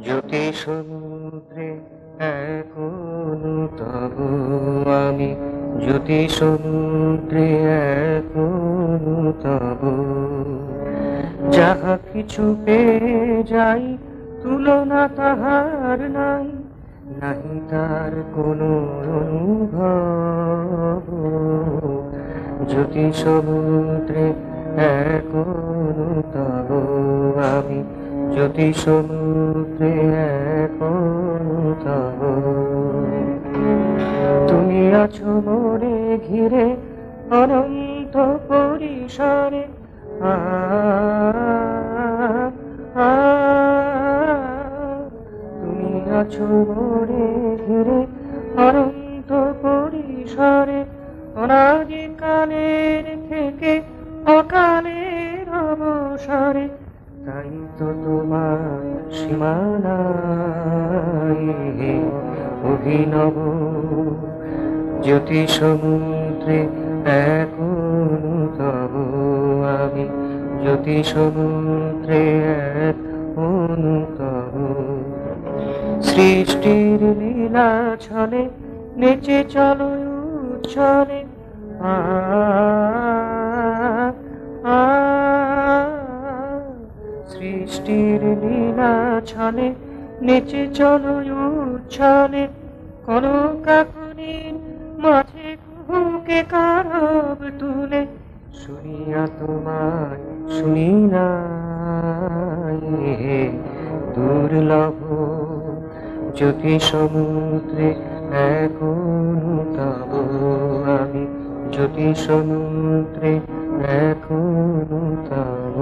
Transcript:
জ্যোতি সমুদ্রে এখনো তব আমি, জ্যোতি সমুদ্রে এখনো তব। যাহা কিছু পেয়ে যাই তুলনা তাহার নাই, নাহি তার কোনো অনুভব। জ্যোতি সমুদ্রে এখনো তব আমি, জ্যোতি সমুদ্রে এখনো তব। তুমি আছো মনে ঘিরে অনন্ত পরিসরে, তুমি আছো মনে ঘিরে অনন্ত পরিসরে। অনাদিকালের থেকে অকালের অবসরে, তাই তো তোমার সীমানায় অভিনব। জ্যোতি সমুদ্রে এখনো তব আমি, জ্যোতি সমুদ্রে এখনো তব। সৃষ্টির লীলা ছলে নেচে চলো উচ্ছলে, সৃষ্টির লীলা ছলে নেচে চলো উচ্ছলে। কনকাকনির মাঝে কুহুকে কারব তুলে, শুনিয়া তোমায় শুনি নাই দুর্লভ। জ্যোতি সমুদ্রে এখনো তব আমি, জ্যোতি সমুদ্রে এখনো তব।